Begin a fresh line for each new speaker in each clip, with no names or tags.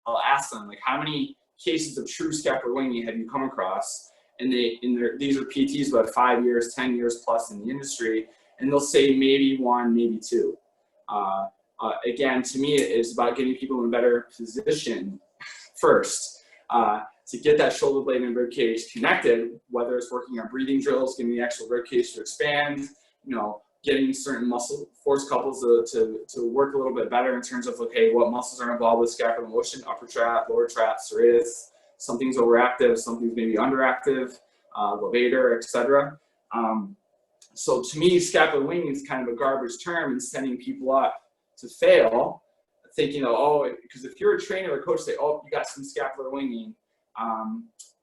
I'll ask them, like, how many cases of true scapular winging have you come across? And these are PTs who have 5 years, 10 years plus in the industry, and they'll say maybe one, maybe two. Again, to me, it's about getting people in a better position first to get that shoulder blade and rib cage connected, whether it's working on breathing drills, getting the actual rib cage to expand, getting certain muscle force couples to work a little bit better in terms of, okay, what muscles are involved with scapular motion, upper trap, lower trap, serratus, something's overactive, something's maybe underactive, levator, etc. So to me, scapular winging is kind of a garbage term and setting people up to fail, thinking, oh, because if you're a trainer or coach, say, oh, you got some scapular winging,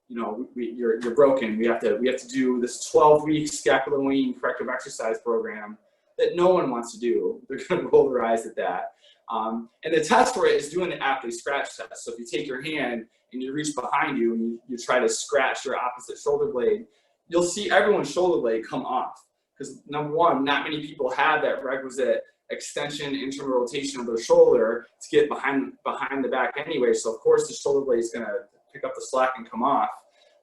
you're broken. We have to do this 12-week scapular winging corrective exercise program that no one wants to do. They're going to roll their eyes at that. And the test for it is doing the aptly scratch test. So if you take your hand and you reach behind you and you try to scratch your opposite shoulder blade, you'll see everyone's shoulder blade come off. Because number one, not many people have that requisite extension, internal rotation of their shoulder to get behind the back anyway. So of course the shoulder blade is going to pick up the slack and come off.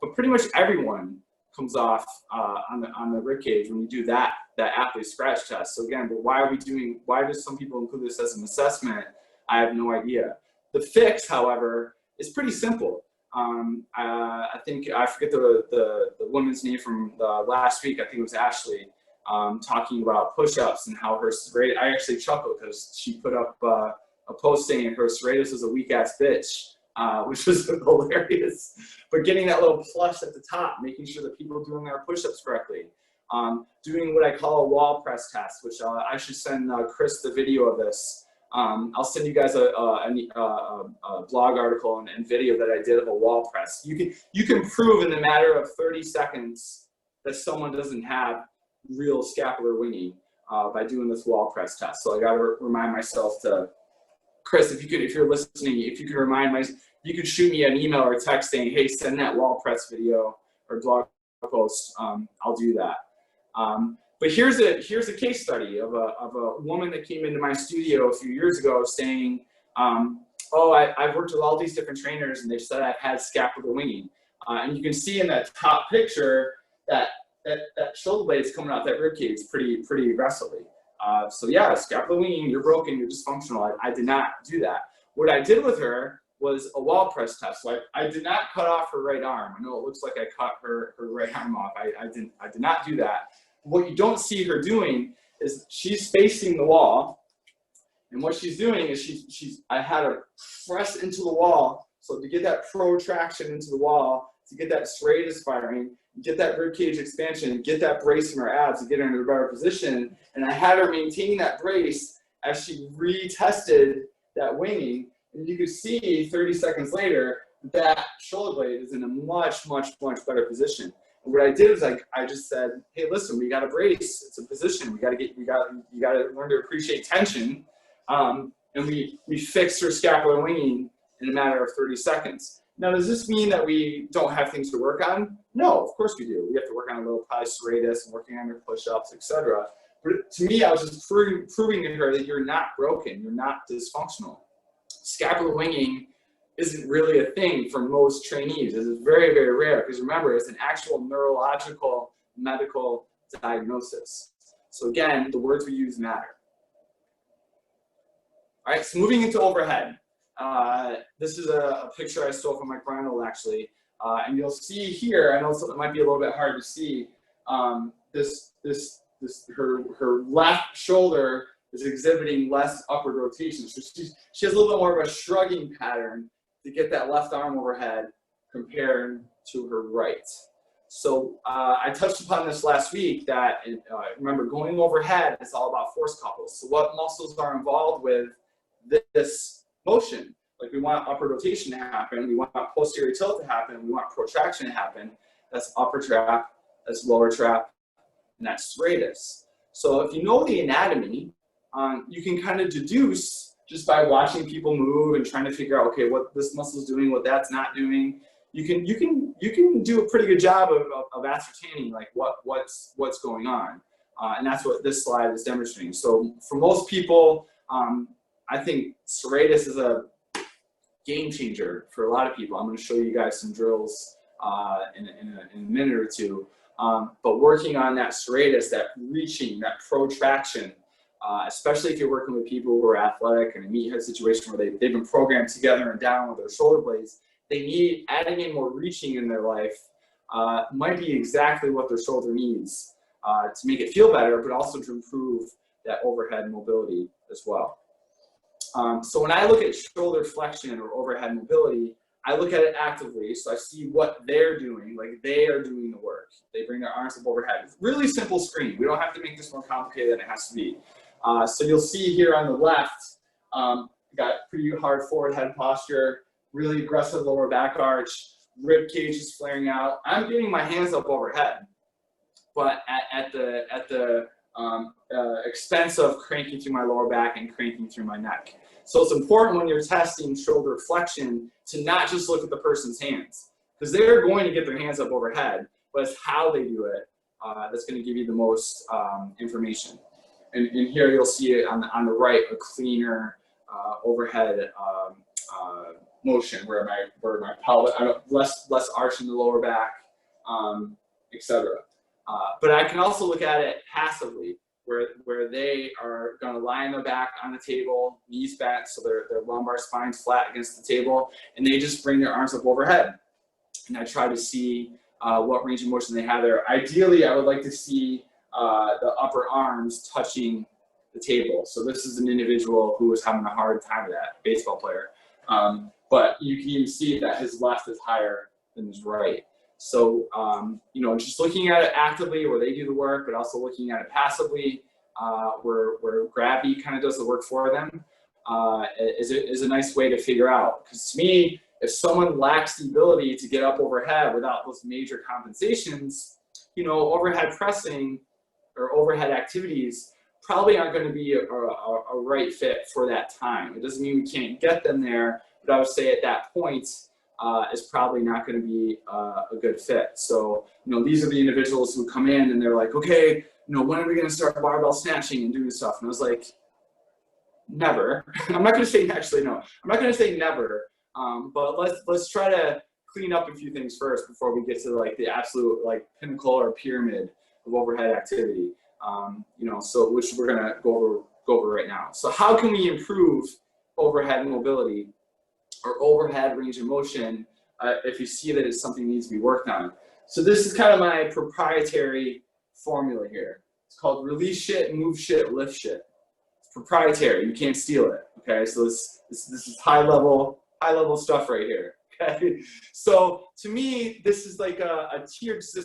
But pretty much everyone comes off on the rib cage when you do that aptly scratch test. So again, but why do some people include this as an assessment? I have no idea. The fix, however, is pretty simple. I think, I forget the woman's name from last week, I think it was Ashley, talking about push-ups and how her serratus, I actually chuckled because she put up a post saying her serratus is a weak-ass bitch, which was hilarious. But getting that little plus at the top, making sure that people are doing their push-ups correctly, doing what I call a wall press test, which I should send Chris the video of this. I'll send you guys a blog article and video that I did of a wall press. You can prove in a matter of 30 seconds that someone doesn't have real scapular winging by doing this wall press test. So I got to remind myself to, Chris, if you're listening, if you could you could shoot me an email or a text saying, hey, send that wall press video or blog post. I'll do that. But here's a case study of a woman that came into my studio a few years ago saying, oh, I've worked with all these different trainers and they've said I've had scapular winging. And you can see in that top picture that shoulder blade is coming out that rib cage pretty aggressively. So yeah, scapular winging, you're broken, you're dysfunctional. I did not do that. What I did with her was a wall press test. So I did not cut off her right arm. I know it looks like I cut her right arm off. I did not do that. What you don't see her doing is she's facing the wall, and what she's doing is I had her press into the wall. So to get that protraction into the wall, to get that serratus firing, get that rib cage expansion, get that brace in her abs, to get her into a better position. And I had her maintain that brace as she retested that winging. And you could see 30 seconds later, that shoulder blade is in a much, much, much better position. And what I did is I just said, hey, listen, we got a brace. It's a position. You got to learn to appreciate tension. And we fixed her scapular winging in a matter of 30 seconds. Now, does this mean that we don't have things to work on? No, of course we do. We have to work on a little pie serratus and working on your push-ups, etc. But to me, I was just proving to her that you're not broken, you're not dysfunctional. Scapular winging isn't really a thing for most trainees. It is very, very rare because remember, it's an actual neurological medical diagnosis. So again, the words we use matter. All right, so moving into overhead. This is a picture I stole from Mike Reinold, actually. And you'll see here, I know it might be a little bit hard to see, her left shoulder is exhibiting less upward rotation. So she has a little bit more of a shrugging pattern to get that left arm overhead compared to her right. So I touched upon this last week that, remember, going overhead is all about force couples. So what muscles are involved with this motion? Like we want upward rotation to happen, we want posterior tilt to happen, we want protraction to happen. That's upper trap, that's lower trap, and that's serratus. So if you know the anatomy, you can kind of deduce just by watching people move and trying to figure out, okay, what this muscle is doing, what that's not doing. You can do a pretty good job of ascertaining like what's going on, and that's what this slide is demonstrating. So for most people, I think serratus is a game changer for a lot of people. I'm going to show you guys some drills in a minute or two. But working on that serratus, that reaching, that protraction, especially if you're working with people who are athletic in a meathead situation where they've been programmed together and down with their shoulder blades, they need adding in more reaching in their life might be exactly what their shoulder needs to make it feel better, but also to improve that overhead mobility as well. So when I look at shoulder flexion or overhead mobility, I look at it actively, so I see what they're doing, like they are doing the work. They bring their arms up overhead. It's a really simple screen. We don't have to make this more complicated than it has to be. So you'll see here on the left, got pretty hard forward head posture, really aggressive lower back arch, rib cage is flaring out. I'm getting my hands up overhead, but at the expense of cranking through my lower back and cranking through my neck. So it's important when you're testing shoulder flexion to not just look at the person's hands, because they're going to get their hands up overhead, but it's how they do it that's going to give you the most information. And here you'll see it on the right, a cleaner overhead motion where my pelvis, less arch in the lower back, etc. But I can also look at it passively, where they are going to lie on their back on the table, knees bent, so their lumbar spine's flat against the table, and they just bring their arms up overhead. And I try to see what range of motion they have there. Ideally, I would like to see the upper arms touching the table. So this is an individual who was having a hard time with that, baseball player. But you can even see that his left is higher than his right. So, you know, just looking at it actively where they do the work, but also looking at it passively where gravity kind of does the work for them is a nice way to figure out. Because to me, if someone lacks the ability to get up overhead without those major compensations, you know, overhead pressing or overhead activities probably aren't going to be a right fit for that time. It doesn't mean we can't get them there, but I would say at that point, is probably not going to be a good fit. So, you know, these are the individuals who come in and they're like, okay, you know, when are we going to start barbell snatching and doing stuff? And I was like, never. I'm not going to say, actually, no, I'm not going to say never. But let's try to clean up a few things first before we get to like the absolute like pinnacle or pyramid of overhead activity. You know, so which we're going to go over right now. So how can we improve overhead mobility or overhead range of motion if you see that it's something that needs to be worked on? So this is kind of my proprietary formula here. It's called release shit, move shit, lift shit. It's proprietary. You can't steal it. Okay, so this is high level stuff right here. Okay, so to me, this is like a tiered system.